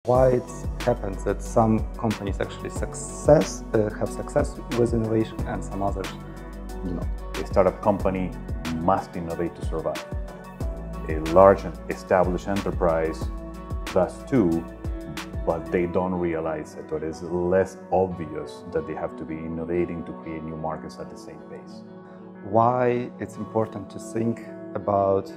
Why it happens that some companies actually have success with innovation and some others do not. A startup company must innovate to survive. A large and established enterprise does too, but they don't realize it, or it is less obvious that they have to be innovating to create new markets at the same pace. Why it's important to think about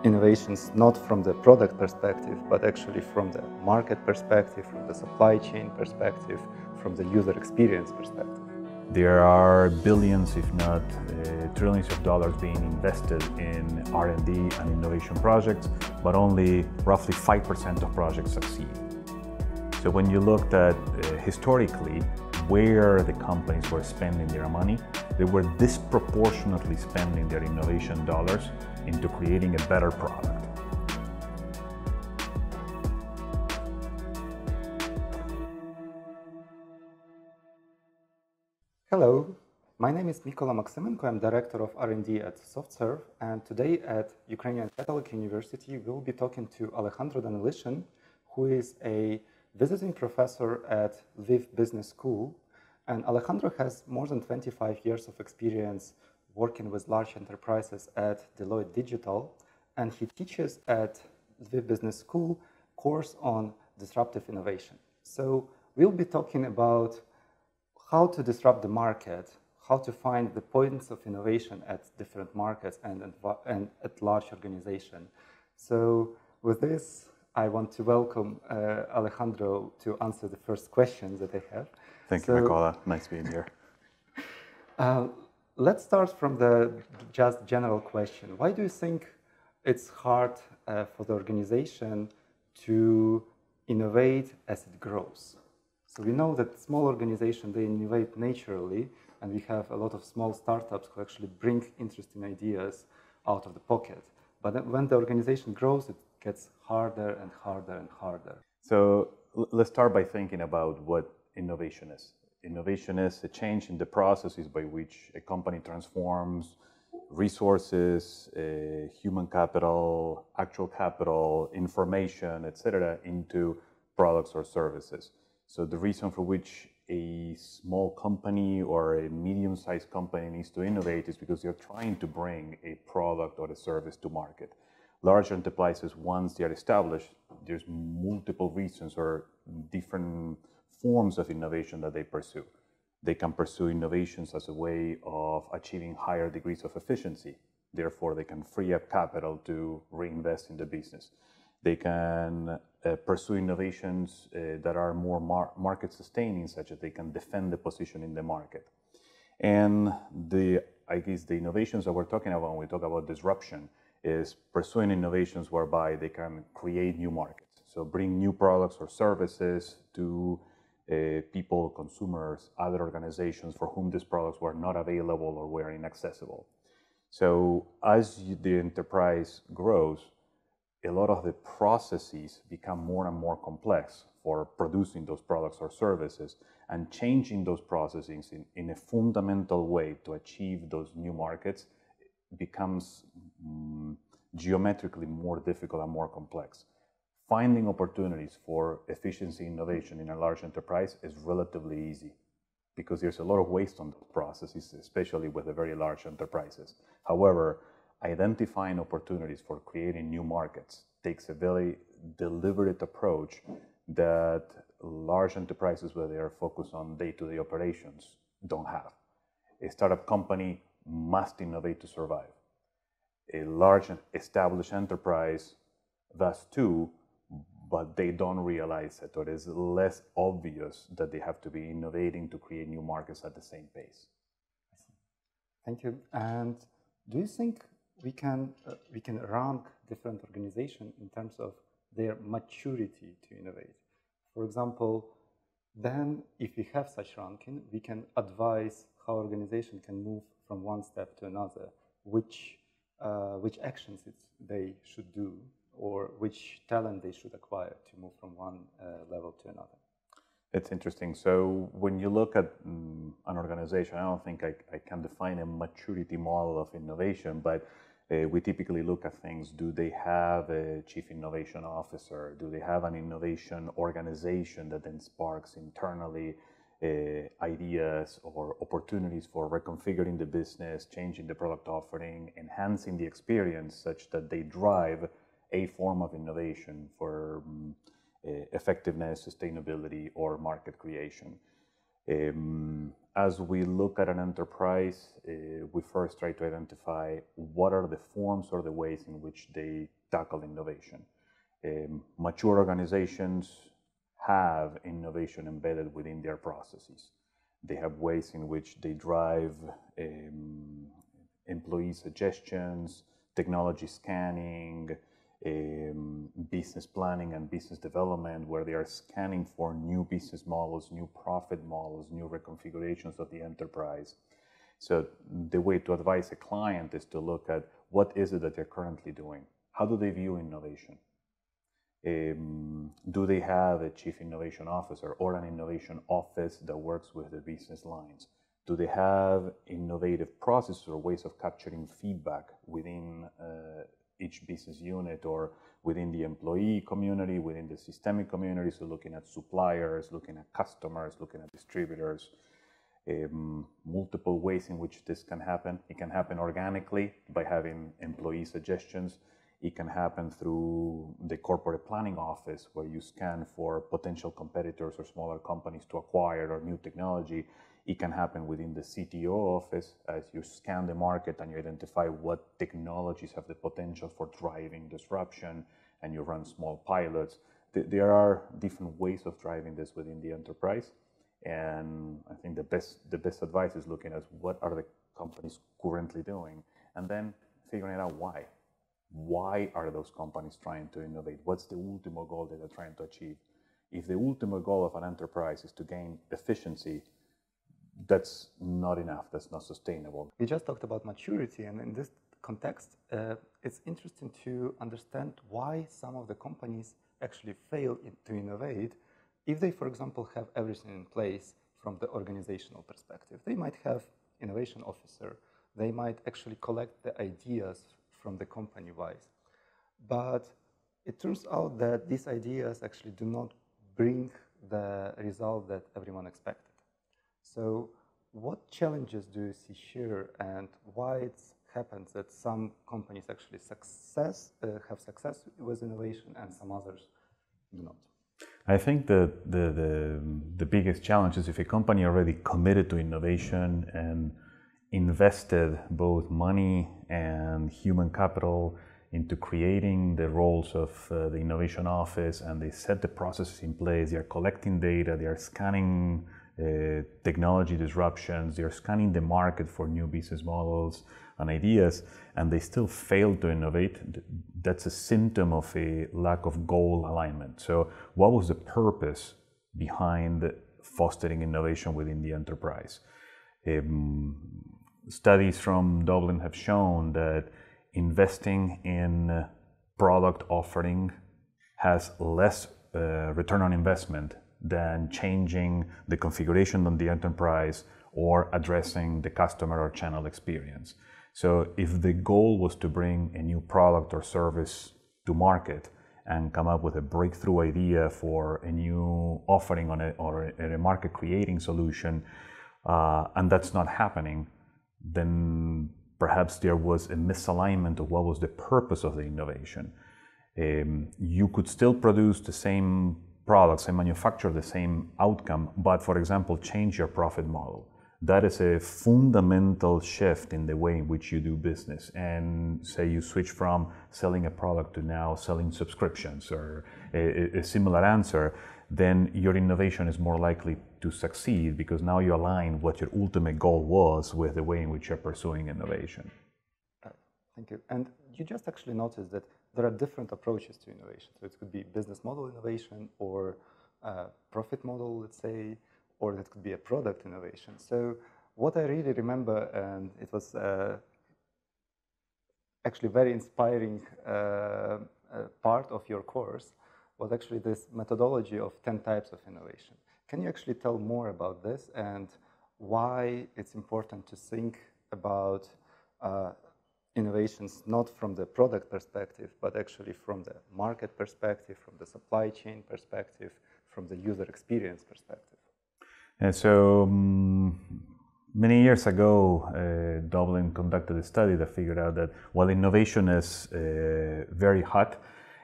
innovations not from the product perspective, but actually from the market perspective, from the supply chain perspective, from the user experience perspective. There are billions, if not trillions of dollars being invested in R&D and innovation projects, but only roughly 5% of projects succeed. So when you looked at historically where the companies were spending their money, they were disproportionately spending their innovation dollars into creating a better product. Hello, my name is Mykola Maksymenko. I'm Director of R&D at SoftServe, and today at Ukrainian Catholic University we'll be talking to Alejandro Danylyshyn, who is a visiting professor at Lviv Business School. And Alejandro has more than 25 years of experience working with large enterprises at Deloitte Digital, and he teaches at Lviv Business School course on disruptive innovation. So we'll be talking about how to disrupt the market, how to find the points of innovation at different markets and at large organizations. So with this, I want to welcome Alejandro to answer the first questions that I have. Thank you, Mykola. Nice being here. Let's start from the just general question. Why do you think it's hard for the organization to innovate as it grows? So we know that small organizations, they innovate naturally, and we have a lot of small startups who actually bring interesting ideas out of the pocket. But when the organization grows, it gets harder and harder and harder. So let's start by thinking about what innovation is. Innovation is a change in the processes by which a company transforms resources, human capital, actual capital, information, etc., into products or services. So the reason for which a small company or a medium-sized company needs to innovate is because they're trying to bring a product or a service to market. Large enterprises, once they are established, there's multiple reasons or different forms of innovation that they pursue. They can pursue innovations as a way of achieving higher degrees of efficiency. Therefore, they can free up capital to reinvest in the business. They can pursue innovations that are more market sustaining, such that they can defend the position in the market. And I guess the innovations that we're talking about when we talk about disruption is pursuing innovations whereby they can create new markets. So bring new products or services to people, consumers, other organizations for whom these products were not available or were inaccessible. So as the enterprise grows, a lot of the processes become more and more complex for producing those products or services, and changing those processes in a fundamental way to achieve those new markets becomes geometrically more difficult and more complex. Finding opportunities for efficiency innovation in a large enterprise is relatively easy because there's a lot of waste on those processes, especially with the very large enterprises. However, identifying opportunities for creating new markets takes a very deliberate approach that large enterprises, where they are focused on day-to-day operations, don't have. A startup company must innovate to survive. A large and established enterprise does too, but they don't realize it, or it is less obvious that they have to be innovating to create new markets at the same pace. Thank you. And do you think we can rank different organizations in terms of their maturity to innovate? For example, then if we have such ranking, we can advise how organization can move from one step to another, which actions they should do, or which talent they should acquire to move from one level to another. It's interesting. So when you look at an organization, I don't think I can define a maturity model of innovation, but We typically look at things, do they have a chief innovation officer? Do they have an innovation organization that then sparks internally ideas or opportunities for reconfiguring the business, changing the product offering, enhancing the experience such that they drive a form of innovation for effectiveness, sustainability, or market creation. As we look at an enterprise, we first try to identify what are the forms or the ways in which they tackle innovation. Mature organizations have innovation embedded within their processes. They have ways in which they drive employee suggestions, technology scanning, business planning and business development, where they are scanning for new business models, new profit models, new reconfigurations of the enterprise. So the way to advise a client is to look at what is it that they're currently doing? How do they view innovation? Do they have a chief innovation officer or an innovation office that works with the business lines? Do they have innovative processes or ways of capturing feedback within each business unit or within the employee community, within the systemic community? So looking at suppliers, looking at customers, looking at distributors, multiple ways in which this can happen. It can happen organically by having employee suggestions. It can happen through the corporate planning office, where you scan for potential competitors or smaller companies to acquire or new technology. It can happen within the CTO office as you scan the market and you identify what technologies have the potential for driving disruption, and you run small pilots. There are different ways of driving this within the enterprise. And I think the best advice is looking at what are the companies currently doing, and then figuring out why. Why are those companies trying to innovate? What's the ultimate goal that they're trying to achieve? If the ultimate goal of an enterprise is to gain efficiency, that's not enough, that's not sustainable. We just talked about maturity, and in this context, it's interesting to understand why some of the companies actually fail to innovate if they, for example, have everything in place from the organizational perspective. They might have innovation officer, they might actually collect the ideas from the company-wise. But it turns out that these ideas actually do not bring the result that everyone expected. So what challenges do you see here, and why it happens that some companies actually have success with innovation and some others do not? I think that the biggest challenge is if a company already committed to innovation and invested both money and human capital into creating the roles of the innovation office, and they set the processes in place, they are collecting data, they are scanning technology disruptions, they are scanning the market for new business models and ideas, and they still fail to innovate. That's a symptom of a lack of goal alignment. So what was the purpose behind fostering innovation within the enterprise? Studies from Dublin have shown that investing in product offering has less return on investment than changing the configuration of the enterprise or addressing the customer or channel experience. So if the goal was to bring a new product or service to market and come up with a breakthrough idea for a new offering or a market creating solution, and that's not happening, then perhaps there was a misalignment of what was the purpose of the innovation. You could still produce the same products and manufacture the same outcome, but for example, change your profit model. That is a fundamental shift in the way in which you do business. And say you switch from selling a product to now selling subscriptions or a similar answer, then your innovation is more likely to succeed because now you align what your ultimate goal was with the way in which you're pursuing innovation. Thank you. And you just actually noticed that there are different approaches to innovation. So it could be business model innovation or profit model, let's say, or that could be a product innovation. So what I really remember, and it was actually very inspiring part of your course, was actually this methodology of 10 types of innovation. Can you actually tell more about this and why it's important to think about innovations not from the product perspective, but actually from the market perspective, from the supply chain perspective, from the user experience perspective? And so many years ago, Dublin conducted a study that figured out that while innovation is very hot,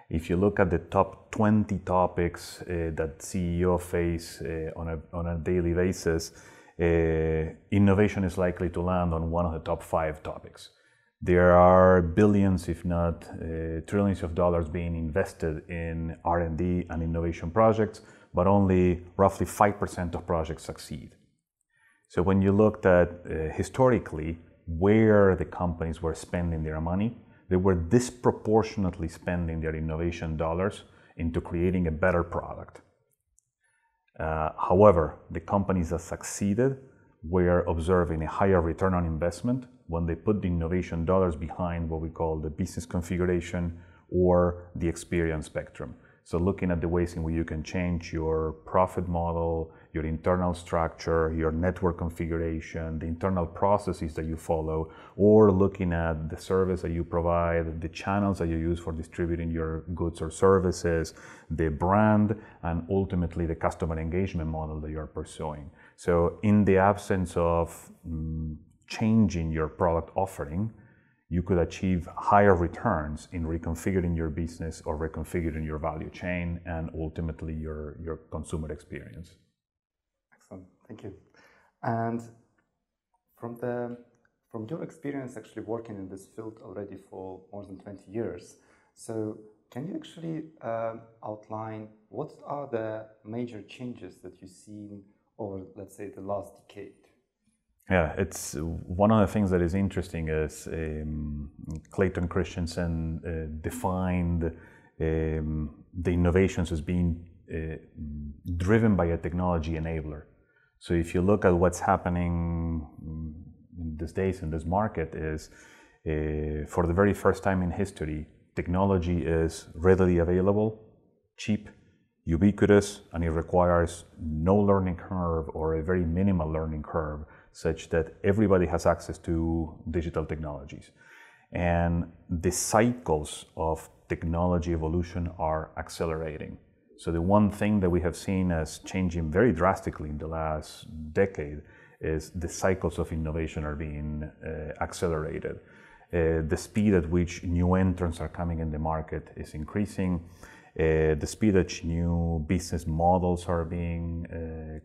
if you look at the top 20 topics that CEO face on a daily basis, innovation is likely to land on one of the top 5 topics. There are billions, if not trillions of dollars being invested in R&D and innovation projects, but only roughly 5% of projects succeed. So when you looked at historically where the companies were spending their money, they were disproportionately spending their innovation dollars into creating a better product. However, the companies that succeeded were observing a higher return on investment when they put the innovation dollars behind what we call the business configuration or the experience spectrum. So looking at the ways in which you can change your profit model, your internal structure, your network configuration, the internal processes that you follow, or looking at the service that you provide, the channels that you use for distributing your goods or services, the brand, and ultimately the customer engagement model that you're pursuing. So in the absence of changing your product offering, you could achieve higher returns in reconfiguring your business or reconfiguring your value chain and ultimately your consumer experience. Excellent, thank you. And from your experience actually working in this field already for more than 20 years, so can you actually outline what are the major changes that you've seen over, let's say, the last decade? Yeah, it's one of the things that is interesting is Clayton Christensen defined the innovations as being driven by a technology enabler. So if you look at what's happening these days in this market is for the very first time in history, technology is readily available, cheap, ubiquitous, and it requires no learning curve or a very minimal learning curve, such that everybody has access to digital technologies. And the cycles of technology evolution are accelerating. So the one thing that we have seen as changing very drastically in the last decade is the cycles of innovation are being accelerated. The speed at which new entrants are coming in the market is increasing. The speed at which new business models are being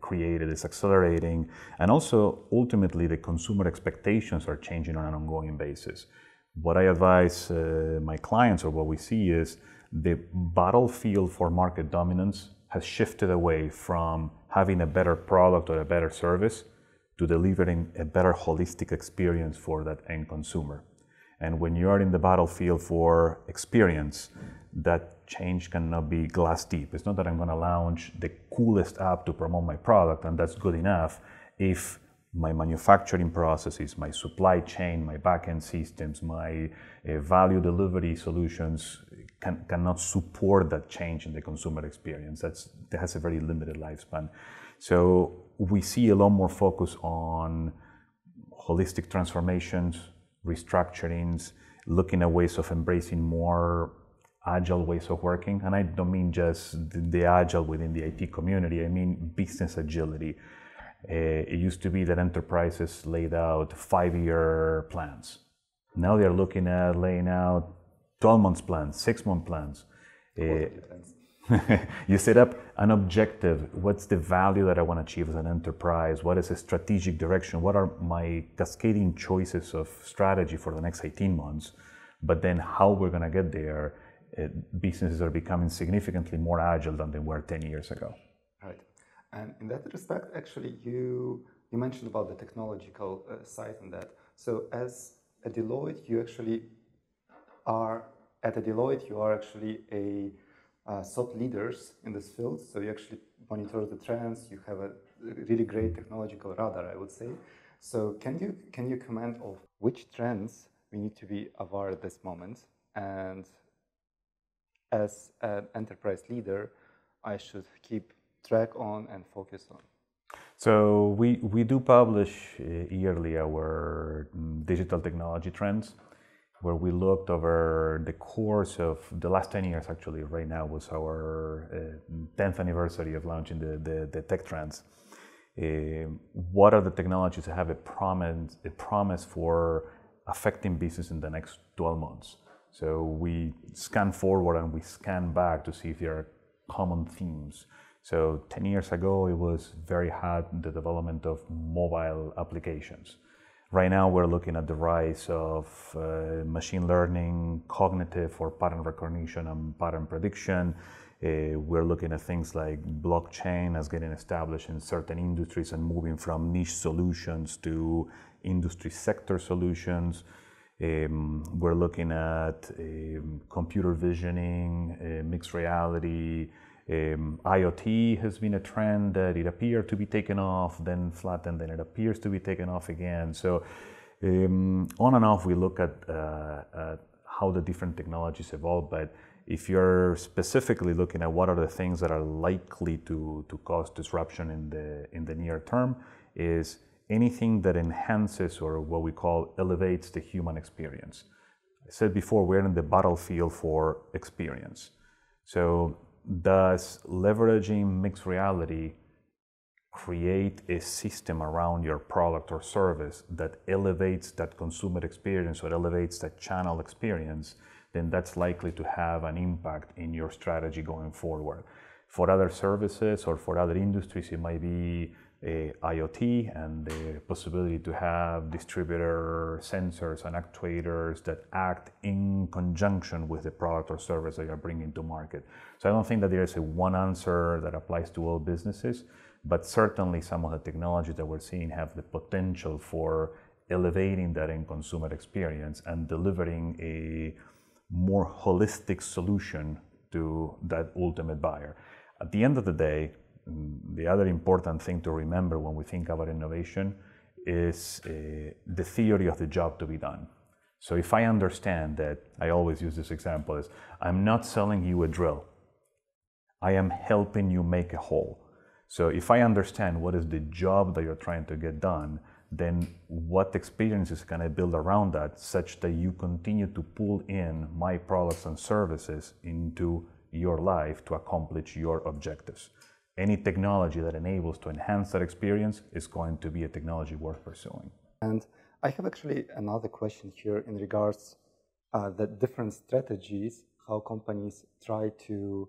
created is accelerating, and also ultimately the consumer expectations are changing on an ongoing basis. What I advise my clients, or what we see, is the battlefield for market dominance has shifted away from having a better product or a better service to delivering a better holistic experience for that end consumer. And when you are in the battlefield for experience, that change cannot be glass deep. It's not that I'm going to launch the coolest app to promote my product and that's good enough if my manufacturing processes, my supply chain, my back-end systems, my value delivery solutions cannot support that change in the consumer experience. That has a very limited lifespan. So we see a lot more focus on holistic transformations, restructurings, looking at ways of embracing more agile ways of working. And I don't mean just the agile within the IT community, I mean business agility. It used to be that enterprises laid out 5-year plans. Now they're looking at laying out 12-month plans, 6-month plans. You set up an objective. What's the value that I want to achieve as an enterprise? What is a strategic direction? What are my cascading choices of strategy for the next 18 months? But then how we're going to get there, businesses are becoming significantly more agile than they were 10 years ago. Right. And in that respect, actually, you mentioned about the technological side on that. So as a Deloitte, you actually are, at a Deloitte, you are actually a thought leaders in this field. So you actually monitor the trends. You have a really great technological radar, I would say. So can you comment on which trends we need to be aware at this moment, and as an enterprise leader, I should keep track on and focus on? So we do publish yearly our digital technology trends. where we looked over the course of the last 10 years. Actually, right now was our 10th anniversary of launching the Tech Trends. What are the technologies that have a promise for affecting business in the next 12 months? So we scan forward and we scan back to see if there are common themes. So 10 years ago, it was very hot, the development of mobile applications. Right now, we're looking at the rise of machine learning, cognitive or pattern recognition and pattern prediction. We're looking at things like blockchain as getting established in certain industries and moving from niche solutions to industry sector solutions. We're looking at computer visioning, mixed reality. IoT has been a trend that it appeared to be taken off, then flattened, then it appears to be taken off again. So on and off, we look at how the different technologies evolve. But if you're specifically looking at what are the things that are likely to cause disruption in the near term, is anything that enhances or what we call elevates the human experience. I said before, we're in the battlefield for experience. So does leveraging mixed reality create a system around your product or service that elevates that consumer experience or elevates that channel experience? Then that's likely to have an impact in your strategy going forward. For other services or for other industries, it might be IoT and the possibility to have distributor sensors and actuators that act in conjunction with the product or service that you're bringing to market. So I don't think that there is a one answer that applies to all businesses, but certainly some of the technologies that we're seeing have the potential for elevating that end consumer experience and delivering a more holistic solution to that ultimate buyer. At the end of the day, the other important thing to remember when we think about innovation is the theory of the job to be done. So if I understand that, I always use this example, is I'm not selling you a drill. I am helping you make a hole. So if I understand what is the job that you're trying to get done, then what experiences can I build around that such that you continue to pull in my products and services into your life to accomplish your objectives. Any technology that enables to enhance that experience is going to be a technology worth pursuing. And I have actually another question here in regards the different strategies, how companies try to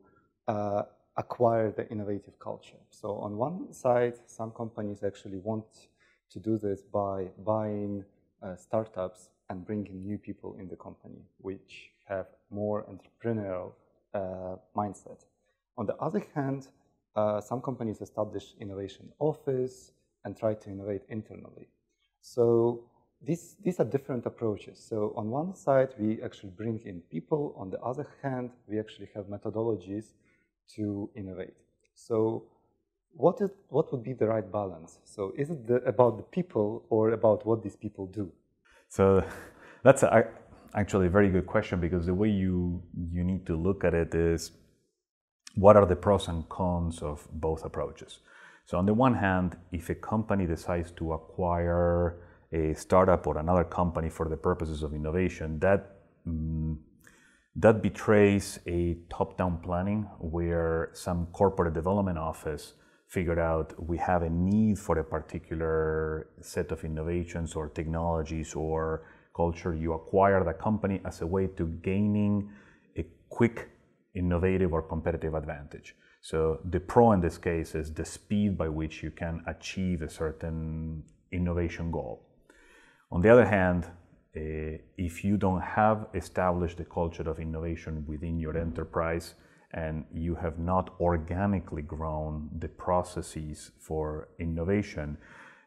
acquire the innovative culture. So on one side, some companies actually want to do this by buying startups and bringing new people in the company, which have more entrepreneurial mindset. On the other hand, some companies establish innovation office and try to innovate internally. So these are different approaches. So on one side, we actually bring in people. On the other hand, we actually have methodologies to innovate. So what would be the right balance? So is it about the people or about what these people do? So that's actually a very good question, because the way you need to look at it is, what are the pros and cons of both approaches? So on the one hand, if a company decides to acquire a startup or another company for the purposes of innovation, that betrays a top-down planning where some corporate development office figured out we have a need for a particular set of innovations or technologies or culture. You acquire the company as a way to gaining a quick, innovative or competitive advantage. So the pro in this case is the speed by which you can achieve a certain innovation goal. On the other hand, if you don't have established the culture of innovation within your enterprise and you have not organically grown the processes for innovation,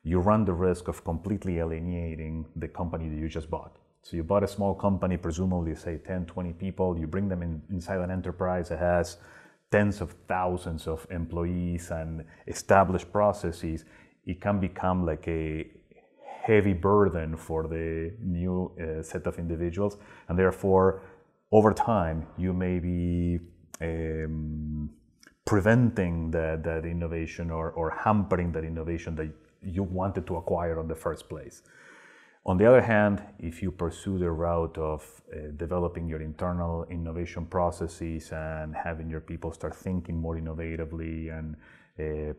you run the risk of completely alienating the company that you just bought. So you bought a small company, presumably say 10, 20 people, you bring them inside an enterprise that has tens of thousands of employees and established processes. It can become like a heavy burden for the new set of individuals, and therefore over time you may be preventing that innovation or hampering that innovation that you wanted to acquire in the first place. On the other hand, if you pursue the route of developing your internal innovation processes and having your people start thinking more innovatively and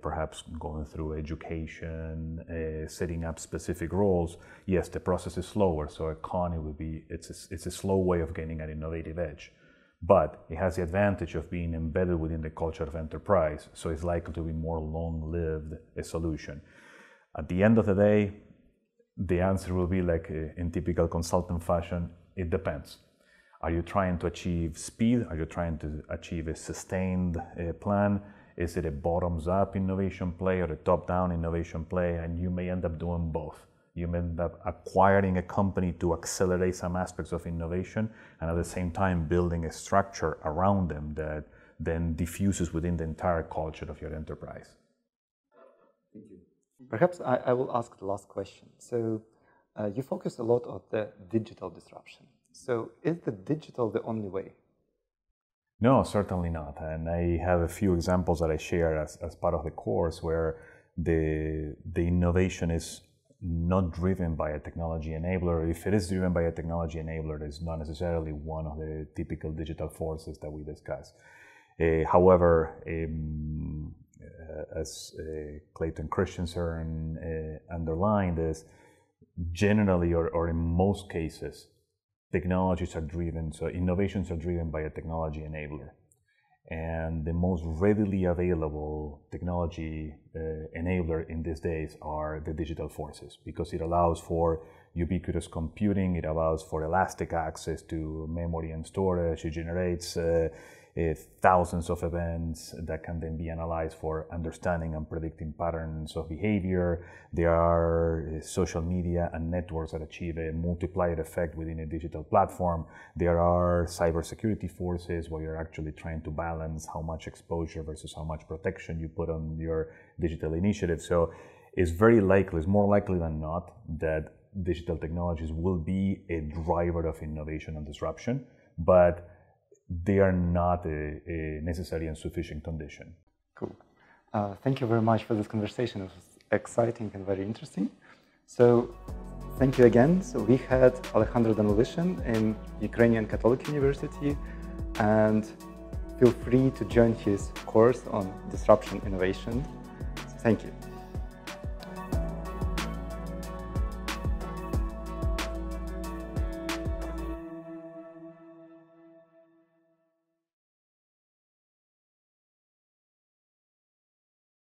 perhaps going through education, setting up specific roles, yes, the process is slower. So a con, it's a slow way of gaining an innovative edge. But it has the advantage of being embedded within the culture of enterprise. So it's likely to be more long-lived a solution. At the end of the day, the answer will be like in typical consultant fashion, it depends. Are you trying to achieve speed? Are you trying to achieve a sustained plan? Is it a bottoms-up innovation play or a top-down innovation play? And you may end up doing both. You may end up acquiring a company to accelerate some aspects of innovation and at the same time building a structure around them that then diffuses within the entire culture of your enterprise. Thank you. Perhaps I will ask the last question. So you focus a lot on the digital disruption. So is the digital the only way? No, certainly not. And I have a few examples that I share as part of the course where the innovation is not driven by a technology enabler. If it is driven by a technology enabler, it's not necessarily one of the typical digital forces that we discuss. However, as Clayton Christensen underlined, is generally or in most cases, technologies are driven, so innovations are driven by a technology enabler. And the most readily available technology enabler in these days are the digital forces, because it allows for ubiquitous computing, it allows for elastic access to memory and storage, it generates thousands of events that can then be analyzed for understanding and predicting patterns of behavior. There are social media and networks that achieve a multiplier effect within a digital platform. There are cybersecurity forces where you're actually trying to balance how much exposure versus how much protection you put on your digital initiative. So it's very likely, it's more likely than not, that digital technologies will be a driver of innovation and disruption, but they are not a necessary and sufficient condition. Cool. Thank you very much for this conversation. It was exciting and very interesting. So thank you again. So we had Alejandro Danylyshyn in Ukrainian Catholic University, and feel free to join his course on disruption innovation. So thank you.